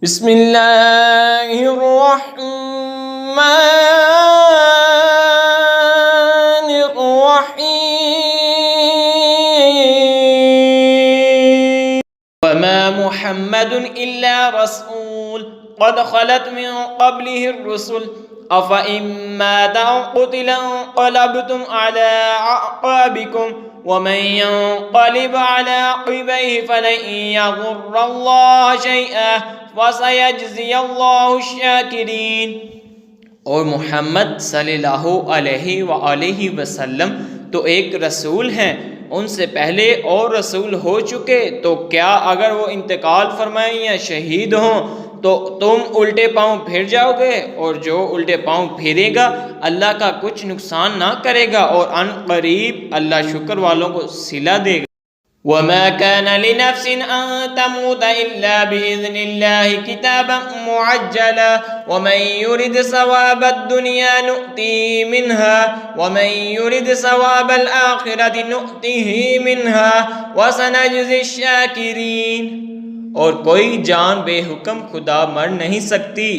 بسم اللہ الرحمن الرحیم وما محمد الا رسول قد خلت من قبله الرسل افإن مات أو قتل انقلبتم على أعقابكم ومن ينقلب على عقبيه فلن يضر الله شيئا وسيجزي الله الشاكرين۔ اور محمد صلی اللہ علیہ وآلہ وسلم تو ایک رسول ہیں، ان سے پہلے اور رسول ہو چکے، تو کیا اگر وہ انتقال فرمائیں یا شہید ہوں تو تم الٹے پاؤں پھر جاؤ گے؟ اور جو الٹے پاؤں پھرے گا اللہ کا کچھ نقصان نہ کرے گا، اور ان قریب اللہ شکر والوں کو صلہ دے گا۔ وَمَا كَانَ لِنَفْسٍ أَن تَمُوتَ إِلَّا بِإِذْنِ اللَّهِ كِتَابًا مُعَجَّلًا وَمَن يُرِدْ ثَوَابَ الدُّنْيَا نُؤْتِهِ مِنْهَا وَمَن يُرِدْ ثَوَابَ الْآخِرَةِ نُؤْتِهِ مِنْهَا وَسَنَجْزِي الشَّاكِرِينَ۔ اور کوئی جان بے حکم خدا مر نہیں سکتی،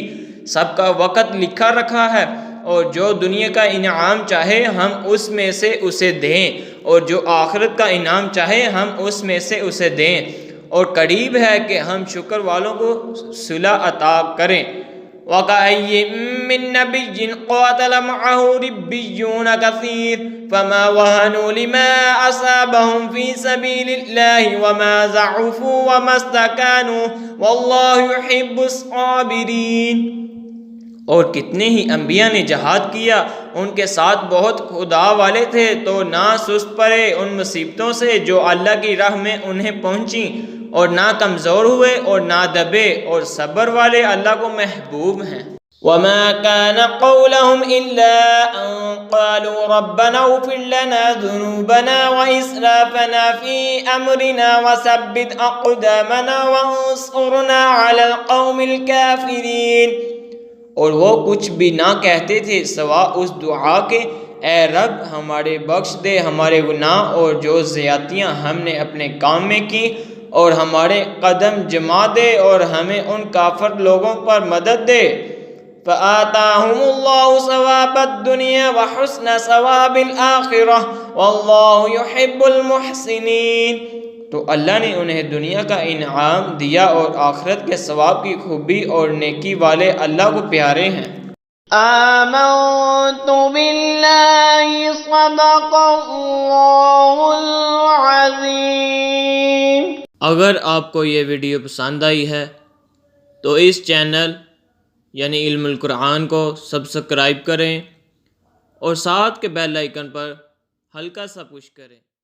سب کا وقت لکھا رکھا ہے، اور جو دنیا کا انعام چاہے ہم اس میں سے اسے دیں، اور جو آخرت کا انعام چاہے ہم اس میں سے اسے دیں، اور قریب ہے کہ ہم شکر والوں کو صلہ عطا کریں۔ وَكَأَيٍّ مِّن نَّبِيٍّ قَاتَلَ مَعَهُ رِبِّيُّونَ كَثِيرٌ فَمَا وَهَنُوا لِمَا أَصَابَهُمْ فِي سَبِيلِ اللَّهِ وَمَا ضَعُفُوا وَمَا اسْتَكَانُوا وَاللَّهُ يُحِبُّ الصَّابِرِينَ۔ اور کتنے ہی انبیاء نے جہاد کیا، ان کے ساتھ بہت خدا والے تھے، تو نہ سست پڑے ان مصیبتوں سے جو اللہ کی راہ میں انہیں پہنچیں، اور نہ کمزور ہوئے اور نہ دبے، اور صبر والے اللہ کو محبوب ہیں۔ وَمَا كَانَ قَوْلَهُمْ إِلَّا أَن قَالُوا رَبَّنَا اغْفِرْ لَنَا ذُنُوبَنَا وَإِسْرَافَنَا فِي أَمْرِنَا وَثَبِّتْ أَقْدَامَنَا وَانصُرْنَا عَلَى الْقَوْمِ الْكَافِرِينَ۔ اور وہ کچھ بھی نہ کہتے تھے سوا اس دعا کے، اے رب ہمارے بخش دے ہمارے گناہ اور جو زیادتیاں ہم نے اپنے کام میں کی، اور ہمارے قدم جما دے اور ہمیں ان کافر لوگوں پر مدد دے۔ فَآتَاهُمُ اللَّهُ ثَوَابَ الدُّنْيَا وَحُسْنَ ثَوَابِ الْآخِرَةِ وَاللَّهُ يُحِبُّ الْمُحْسِنِينَ۔ تو اللہ نے انہیں دنیا کا انعام دیا، اور آخرت کے ثواب کی خوبی اور نیکی والے اللہ کو پیارے ہیں۔ آمنت باللہ صدق اللہ العظیم۔ اگر آپ کو یہ ویڈیو پسند آئی ہے تو اس چینل یعنی علم القرآن کو سبسکرائب کریں، اور ساتھ کے بیل آئیکن پر ہلکا سا پش کریں۔